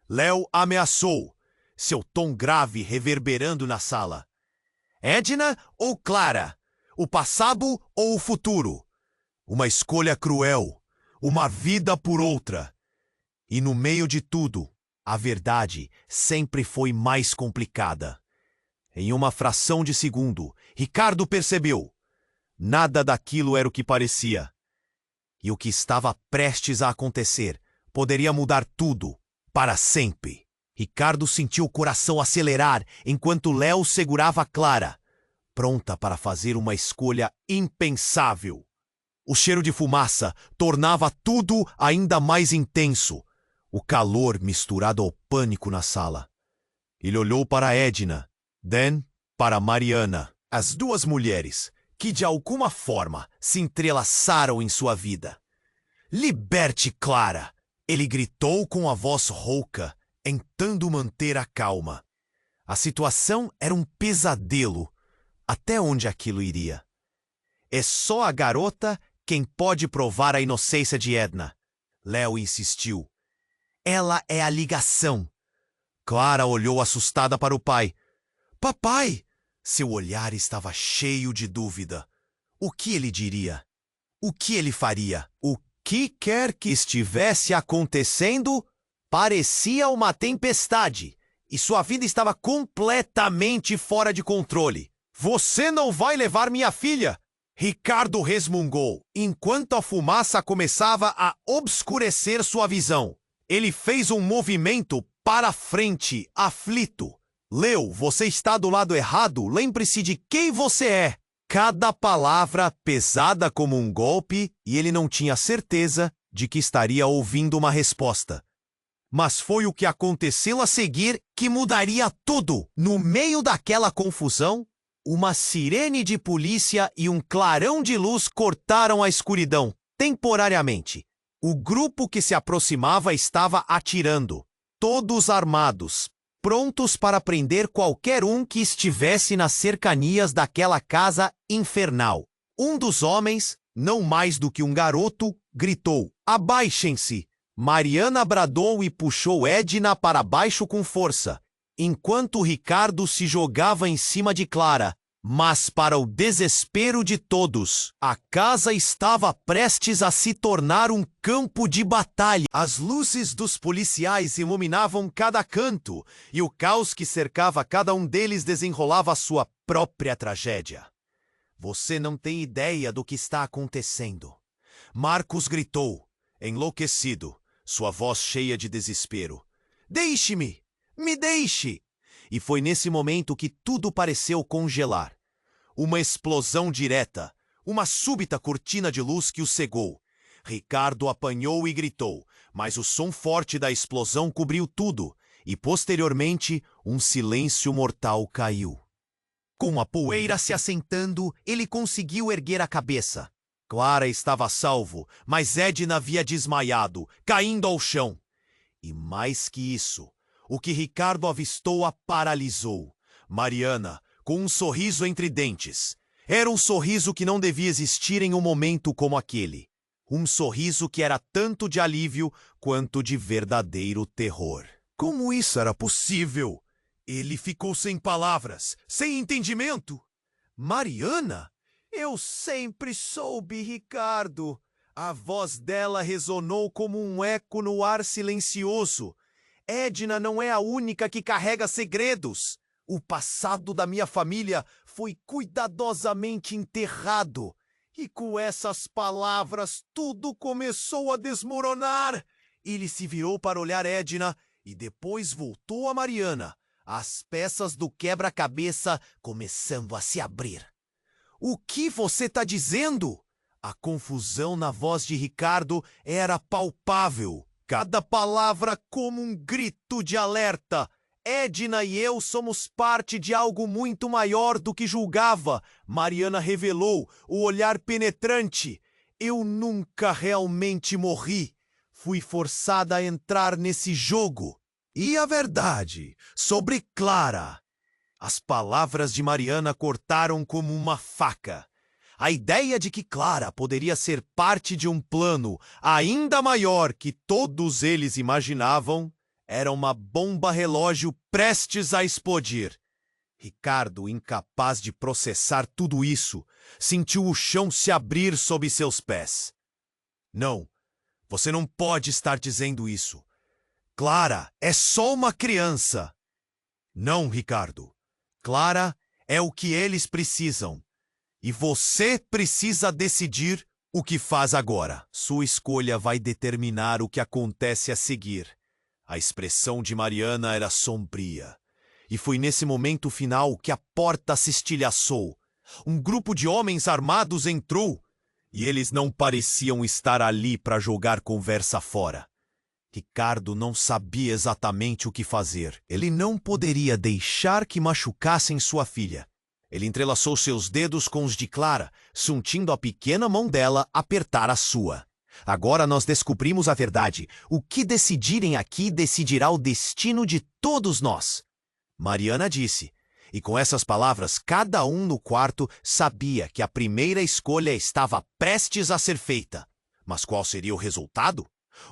Léo ameaçou, seu tom grave reverberando na sala. Edna ou Clara? O passado ou o futuro? Uma escolha cruel. Uma vida por outra. E no meio de tudo, a verdade sempre foi mais complicada. Em uma fração de segundo, Ricardo percebeu. Nada daquilo era o que parecia. E o que estava prestes a acontecer poderia mudar tudo, para sempre. Ricardo sentiu o coração acelerar enquanto Léo segurava Clara. pronta para fazer uma escolha impensável. O cheiro de fumaça tornava tudo ainda mais intenso, o calor misturado ao pânico na sala. Ele olhou para Edna, Dan para Mariana, as duas mulheres que de alguma forma se entrelaçaram em sua vida. Liberte Clara! Ele gritou com a voz rouca, tentando manter a calma. A situação era um pesadelo. Até onde aquilo iria? É só a garota quem pode provar a inocência de Edna. Léo insistiu. Ela é a ligação. Clara olhou assustada para o pai. Papai! Seu olhar estava cheio de dúvida. O que ele diria? O que ele faria? O que quer que estivesse acontecendo parecia uma tempestade, e sua vida estava completamente fora de controle. Você não vai levar minha filha! Ricardo resmungou, enquanto a fumaça começava a obscurecer sua visão. Ele fez um movimento para frente, aflito. Leo, você está do lado errado, lembre-se de quem você é. Cada palavra pesada como um golpe, e ele não tinha certeza de que estaria ouvindo uma resposta. Mas foi o que aconteceu a seguir que mudaria tudo. No meio daquela confusão, uma sirene de polícia e um clarão de luz cortaram a escuridão, temporariamente. O grupo que se aproximava estava atirando, todos armados, prontos para prender qualquer um que estivesse nas cercanias daquela casa infernal. Um dos homens, não mais do que um garoto, gritou: "Abaixem-se!" Mariana bradou e puxou Edna para baixo com força, enquanto Ricardo se jogava em cima de Clara. Mas, para o desespero de todos, a casa estava prestes a se tornar um campo de batalha. As luzes dos policiais iluminavam cada canto, e o caos que cercava cada um deles desenrolava sua própria tragédia. Você não tem ideia do que está acontecendo. Marcos gritou, enlouquecido, sua voz cheia de desespero. Deixe-me! Me deixe! E foi nesse momento que tudo pareceu congelar. Uma explosão direta, uma súbita cortina de luz que o cegou. Ricardo apanhou e gritou, mas o som forte da explosão cobriu tudo, e posteriormente um silêncio mortal caiu. Com a poeira se assentando, ele conseguiu erguer a cabeça. Clara estava a salvo, mas Edna havia desmaiado, caindo ao chão. E mais que isso, o que Ricardo avistou a paralisou. Mariana, com um sorriso entre dentes. Era um sorriso que não devia existir em um momento como aquele. Um sorriso que era tanto de alívio quanto de verdadeiro terror. Como isso era possível? Ele ficou sem palavras, sem entendimento. Mariana? Eu sempre soube, Ricardo. A voz dela ressonou como um eco no ar silencioso. Edna não é a única que carrega segredos. O passado da minha família foi cuidadosamente enterrado. E com essas palavras tudo começou a desmoronar. Ele se virou para olhar Edna e depois voltou a Mariana, as peças do quebra-cabeça começando a se abrir. O que você está dizendo? A confusão na voz de Ricardo era palpável. Cada palavra como um grito de alerta. Edna e eu somos parte de algo muito maior do que julgava. Mariana revelou, o olhar penetrante. Eu nunca realmente morri. Fui forçada a entrar nesse jogo. E a verdade sobre Clara? As palavras de Mariana cortaram como uma faca. A ideia de que Clara poderia ser parte de um plano ainda maior que todos eles imaginavam era uma bomba relógio prestes a explodir. Ricardo, incapaz de processar tudo isso, sentiu o chão se abrir sob seus pés. Não, você não pode estar dizendo isso. Clara é só uma criança. Não, Ricardo. Clara é o que eles precisam. E você precisa decidir o que faz agora. Sua escolha vai determinar o que acontece a seguir. A expressão de Mariana era sombria. E foi nesse momento final que a porta se estilhaçou. Um grupo de homens armados entrou, e eles não pareciam estar ali para jogar conversa fora. Ricardo não sabia exatamente o que fazer. Ele não poderia deixar que machucassem sua filha. Ele entrelaçou seus dedos com os de Clara, sentindo a pequena mão dela apertar a sua. Agora nós descobrimos a verdade. O que decidirem aqui decidirá o destino de todos nós. Mariana disse. E com essas palavras, cada um no quarto sabia que a primeira escolha estava prestes a ser feita. Mas qual seria o resultado?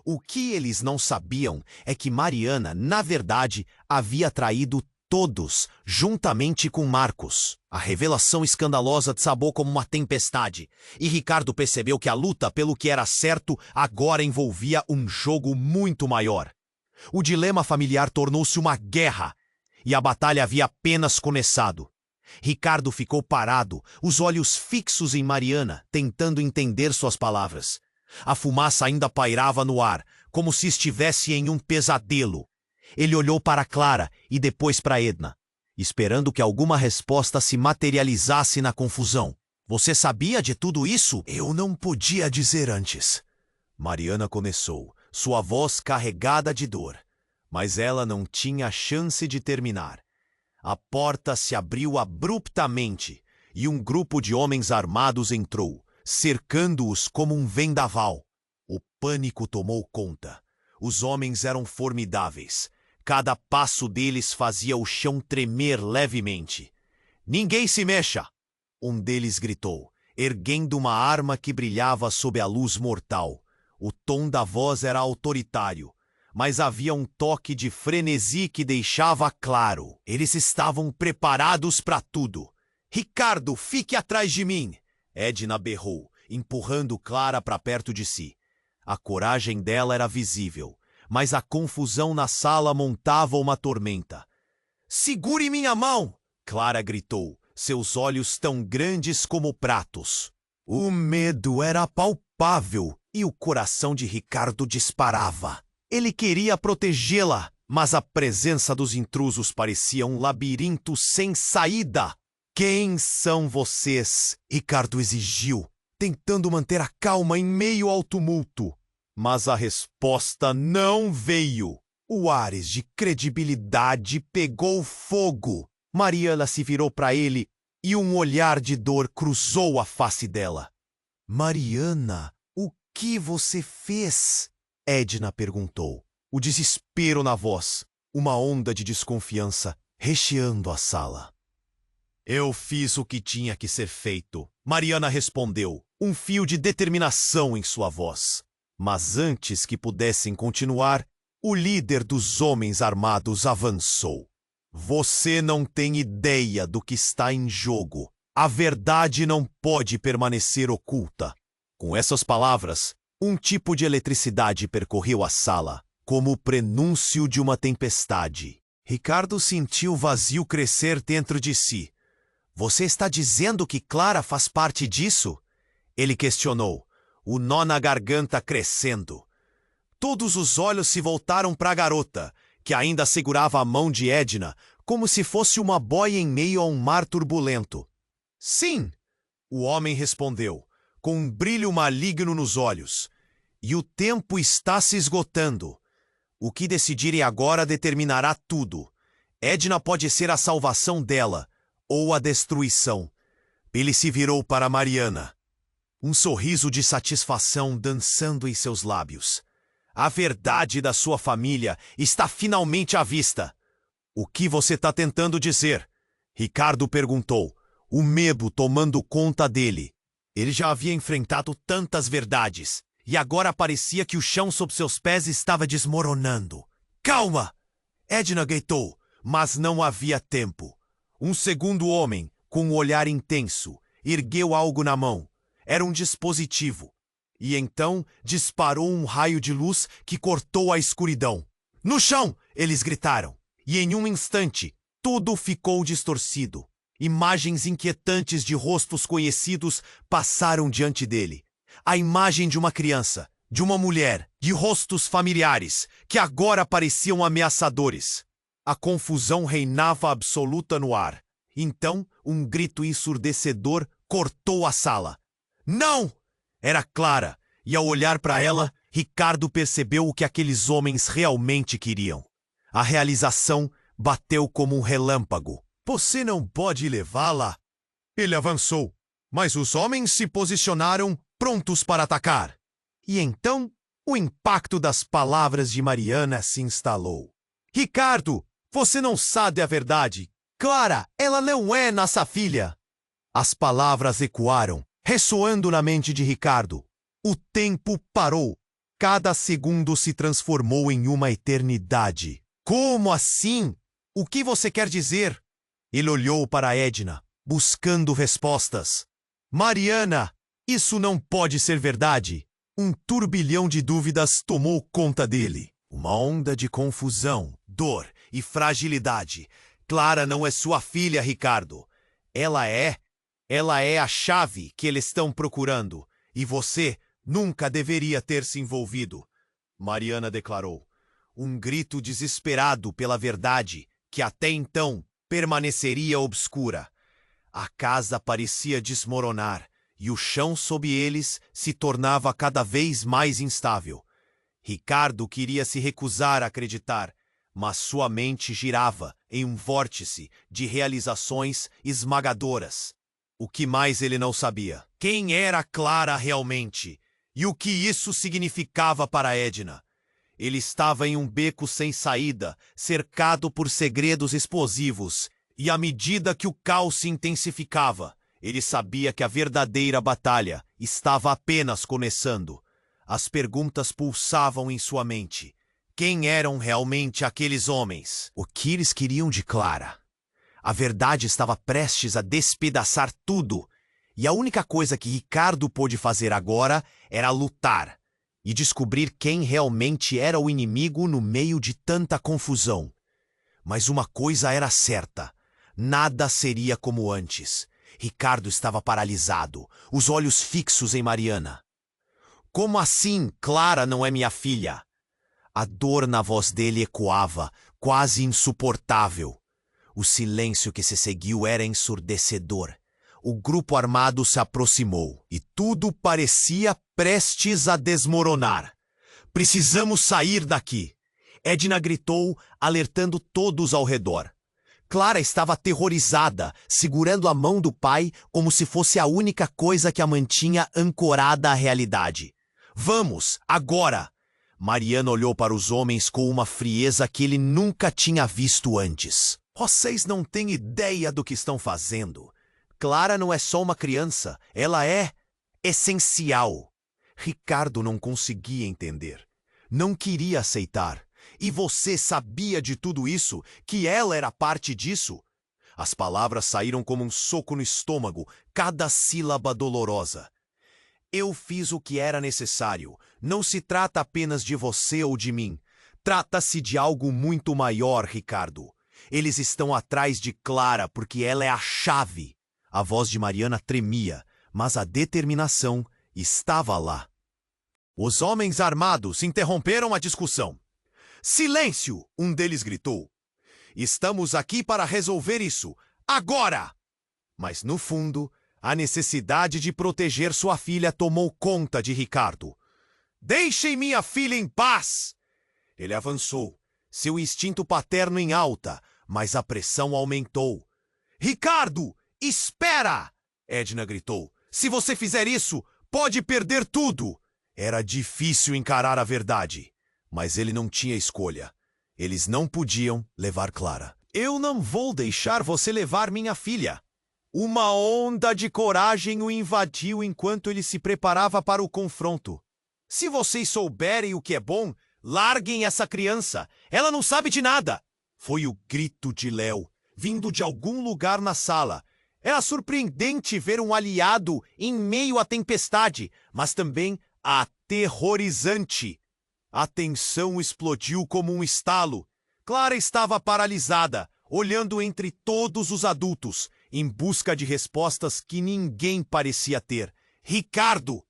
O que eles não sabiam é que Mariana, na verdade, havia traído todos, juntamente com Marcos. A revelação escandalosa desabou como uma tempestade, e Ricardo percebeu que a luta pelo que era certo agora envolvia um jogo muito maior. O dilema familiar tornou-se uma guerra, e a batalha havia apenas começado. Ricardo ficou parado, os olhos fixos em Mariana, tentando entender suas palavras. A fumaça ainda pairava no ar, como se estivesse em um pesadelo. Ele olhou para Clara e depois para Edna, esperando que alguma resposta se materializasse na confusão. Você sabia de tudo isso? Eu não podia dizer antes. Mariana começou, sua voz carregada de dor. Mas ela não tinha chance de terminar. A porta se abriu abruptamente e um grupo de homens armados entrou, cercando-os como um vendaval. O pânico tomou conta. Os homens eram formidáveis. Cada passo deles fazia o chão tremer levemente. Ninguém se mexa! Um deles gritou, erguendo uma arma que brilhava sob a luz mortal. O tom da voz era autoritário, mas havia um toque de frenesi que deixava claro. Eles estavam preparados para tudo. Ricardo, fique atrás de mim! Edna berrou, empurrando Clara para perto de si. A coragem dela era visível, mas a confusão na sala montava uma tormenta. Segure minha mão! Clara gritou, seus olhos tão grandes como pratos. O medo era palpável e o coração de Ricardo disparava. Ele queria protegê-la, mas a presença dos intrusos parecia um labirinto sem saída. Quem são vocês? Ricardo exigiu, tentando manter a calma em meio ao tumulto. Mas a resposta não veio. O ares de credibilidade pegou fogo. Mariana se virou para ele e um olhar de dor cruzou a face dela. Mariana, o que você fez? Edna perguntou, o desespero na voz, uma onda de desconfiança recheando a sala. Eu fiz o que tinha que ser feito, Mariana respondeu, um fio de determinação em sua voz. Mas antes que pudessem continuar, o líder dos homens armados avançou. Você não tem ideia do que está em jogo. A verdade não pode permanecer oculta. Com essas palavras, um tipo de eletricidade percorreu a sala, como o prenúncio de uma tempestade. Ricardo sentiu o vazio crescer dentro de si. Você está dizendo que Clara faz parte disso? Ele questionou, o nó na garganta crescendo. Todos os olhos se voltaram para a garota, que ainda segurava a mão de Edna, como se fosse uma boia em meio a um mar turbulento. Sim, o homem respondeu, com um brilho maligno nos olhos. E o tempo está se esgotando. O que decidirem agora determinará tudo. Edna pode ser a salvação dela, ou a destruição. Ele se virou para Mariana. Um sorriso de satisfação dançando em seus lábios. A verdade da sua família está finalmente à vista. O que você está tentando dizer? Ricardo perguntou, o medo tomando conta dele. Ele já havia enfrentado tantas verdades, e agora parecia que o chão sob seus pés estava desmoronando. Calma! Edna gritou, mas não havia tempo. Um segundo homem, com um olhar intenso, ergueu algo na mão. Era um dispositivo. E então disparou um raio de luz que cortou a escuridão. No chão! Eles gritaram. E em um instante, tudo ficou distorcido. Imagens inquietantes de rostos conhecidos passaram diante dele. A imagem de uma criança, de uma mulher, de rostos familiares, que agora pareciam ameaçadores. A confusão reinava absoluta no ar. Então, um grito ensurdecedor cortou a sala. Não! Era Clara, e ao olhar para ela, Ricardo percebeu o que aqueles homens realmente queriam. A realização bateu como um relâmpago. Você não pode levá-la. Ele avançou, mas os homens se posicionaram prontos para atacar. E então, o impacto das palavras de Mariana se instalou. Ricardo, você não sabe a verdade. Clara, ela não é nossa filha. As palavras ecoaram, ressoando na mente de Ricardo. O tempo parou. Cada segundo se transformou em uma eternidade. Como assim? O que você quer dizer? Ele olhou para Edna, buscando respostas. Mariana, isso não pode ser verdade. Um turbilhão de dúvidas tomou conta dele. Uma onda de confusão, dor e fragilidade. Clara não é sua filha, Ricardo. Ela é a chave que eles estão procurando. E você nunca deveria ter se envolvido. Mariana declarou. Um grito desesperado pela verdade, que até então permaneceria obscura. A casa parecia desmoronar, e o chão sob eles se tornava cada vez mais instável. Ricardo queria se recusar a acreditar, mas sua mente girava em um vórtice de realizações esmagadoras. O que mais ele não sabia? Quem era Clara realmente? E o que isso significava para Edna? Ele estava em um beco sem saída, cercado por segredos explosivos, e à medida que o caos se intensificava, ele sabia que a verdadeira batalha estava apenas começando. As perguntas pulsavam em sua mente. Quem eram realmente aqueles homens? O que eles queriam de Clara? A verdade estava prestes a despedaçar tudo, e a única coisa que Ricardo pôde fazer agora era lutar e descobrir quem realmente era o inimigo no meio de tanta confusão. Mas uma coisa era certa: nada seria como antes. Ricardo estava paralisado, os olhos fixos em Mariana. Como assim, Clara não é minha filha? A dor na voz dele ecoava, quase insuportável. O silêncio que se seguiu era ensurdecedor. O grupo armado se aproximou e tudo parecia prestes a desmoronar. Precisamos sair daqui! Edna gritou, alertando todos ao redor. Clara estava aterrorizada, segurando a mão do pai como se fosse a única coisa que a mantinha ancorada à realidade. Vamos, agora! Mariana olhou para os homens com uma frieza que ele nunca tinha visto antes. Vocês não têm ideia do que estão fazendo. Clara não é só uma criança, ela é essencial. Ricardo não conseguia entender. Não queria aceitar. E você sabia de tudo isso? Que ela era parte disso? As palavras saíram como um soco no estômago, cada sílaba dolorosa. Eu fiz o que era necessário. Não se trata apenas de você ou de mim. Trata-se de algo muito maior, Ricardo. Eles estão atrás de Clara porque ela é a chave. A voz de Mariana tremia, mas a determinação estava lá. Os homens armados interromperam a discussão. Silêncio! Um deles gritou. Estamos aqui para resolver isso, agora! Mas no fundo, a necessidade de proteger sua filha tomou conta de Ricardo. Deixem minha filha em paz! Ele avançou, seu instinto paterno em alta, mas a pressão aumentou. Ricardo, espera! Edna gritou. Se você fizer isso, pode perder tudo! Era difícil encarar a verdade, mas ele não tinha escolha. Eles não podiam levar Clara. Eu não vou deixar você levar minha filha. Uma onda de coragem o invadiu enquanto ele se preparava para o confronto. Se vocês souberem o que é bom, larguem essa criança. Ela não sabe de nada. Foi o grito de Léo, vindo de algum lugar na sala. Era surpreendente ver um aliado em meio à tempestade, mas também aterrorizante. A tensão explodiu como um estalo. Clara estava paralisada, olhando entre todos os adultos, em busca de respostas que ninguém parecia ter. Ricardo!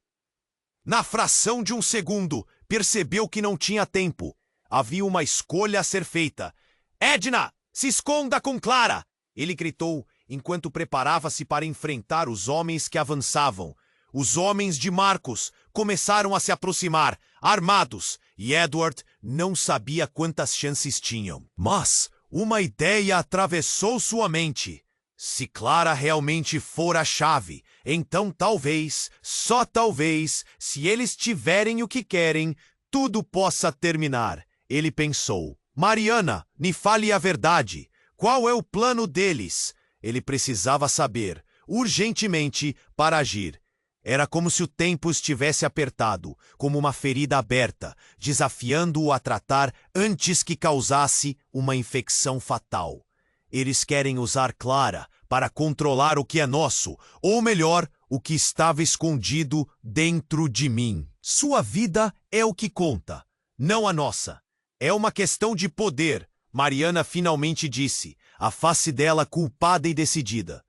Na fração de um segundo, percebeu que não tinha tempo. Havia uma escolha a ser feita. Edna, se esconda com Clara! Ele gritou, enquanto preparava-se para enfrentar os homens que avançavam. Os homens de Marcos começaram a se aproximar, armados, e Edward não sabia quantas chances tinham. Mas uma ideia atravessou sua mente. Se Clara realmente for a chave, então talvez, só talvez, se eles tiverem o que querem, tudo possa terminar. Ele pensou. Mariana, me fale a verdade. Qual é o plano deles? Ele precisava saber, urgentemente, para agir. Era como se o tempo estivesse apertado, como uma ferida aberta, desafiando-o a tratar antes que causasse uma infecção fatal. Eles querem usar Clara para controlar o que é nosso, ou melhor, o que estava escondido dentro de mim. Sua vida é o que conta, não a nossa. É uma questão de poder, Mariana finalmente disse, a face dela culpada e decidida.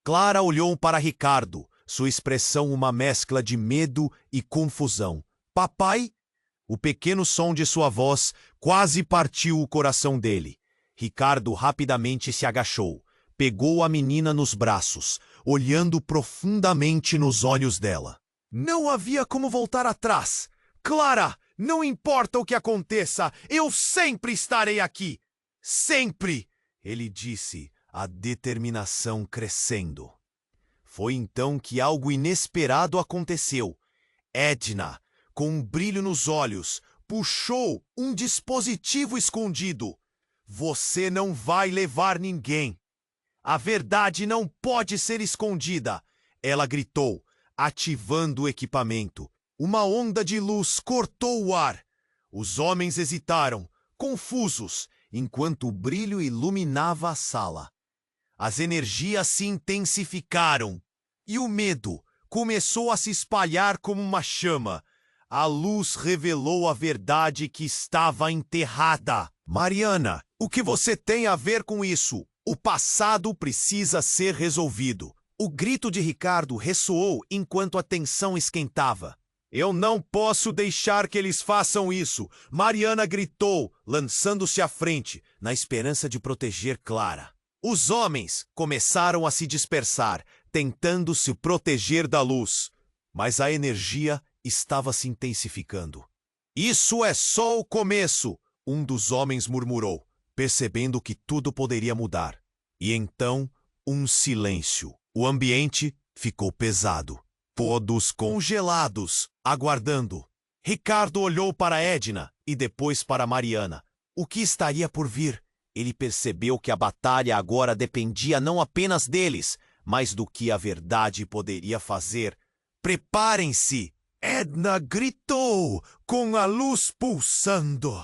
Clara olhou para Ricardo, sua expressão uma mescla de medo e confusão. Papai? O pequeno som de sua voz quase partiu o coração dele. Ricardo rapidamente se agachou, pegou a menina nos braços, olhando profundamente nos olhos dela. Não havia como voltar atrás. Clara, não importa o que aconteça, eu sempre estarei aqui. Sempre! Ele disse, a determinação crescendo. Foi então que algo inesperado aconteceu. Edna, com um brilho nos olhos, puxou um dispositivo escondido. Você não vai levar ninguém. A verdade não pode ser escondida. Ela gritou, ativando o equipamento. Uma onda de luz cortou o ar. Os homens hesitaram, confusos, enquanto o brilho iluminava a sala. As energias se intensificaram e o medo começou a se espalhar como uma chama. A luz revelou a verdade que estava enterrada. Mariana, o que você tem a ver com isso? O passado precisa ser resolvido. O grito de Ricardo ressoou enquanto a tensão esquentava. Eu não posso deixar que eles façam isso, Mariana gritou, lançando-se à frente, na esperança de proteger Clara. Os homens começaram a se dispersar, tentando se proteger da luz, mas a energia estava se intensificando. Isso é só o começo, um dos homens murmurou, percebendo que tudo poderia mudar. E então, um silêncio. O ambiente ficou pesado. Todos congelados, aguardando. Ricardo olhou para Edna e depois para Mariana. O que estaria por vir? Ele percebeu que a batalha agora dependia não apenas deles, mas do que a verdade poderia fazer. Preparem-se! Edna gritou, com a luz pulsando.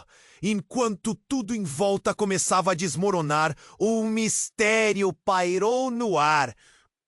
Enquanto tudo em volta começava a desmoronar, um mistério pairou no ar.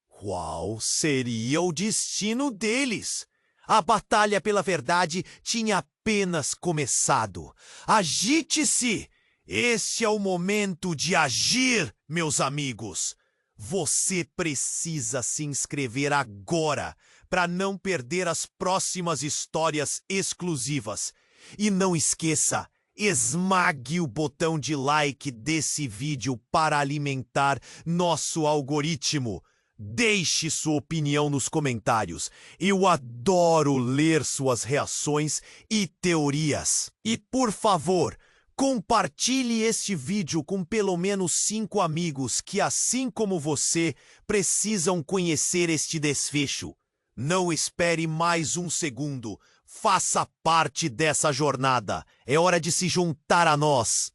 Qual seria o destino deles? A batalha pela verdade tinha apenas começado. Agite-se! Este é o momento de agir, meus amigos. Você precisa se inscrever agora para não perder as próximas histórias exclusivas. E não esqueça, esmague o botão de like desse vídeo para alimentar nosso algoritmo. Deixe sua opinião nos comentários. Eu adoro ler suas reações e teorias. E, por favor, compartilhe este vídeo com pelo menos 5 amigos que, assim como você, precisam conhecer este desfecho. Não espere mais um segundo. Faça parte dessa jornada. É hora de se juntar a nós.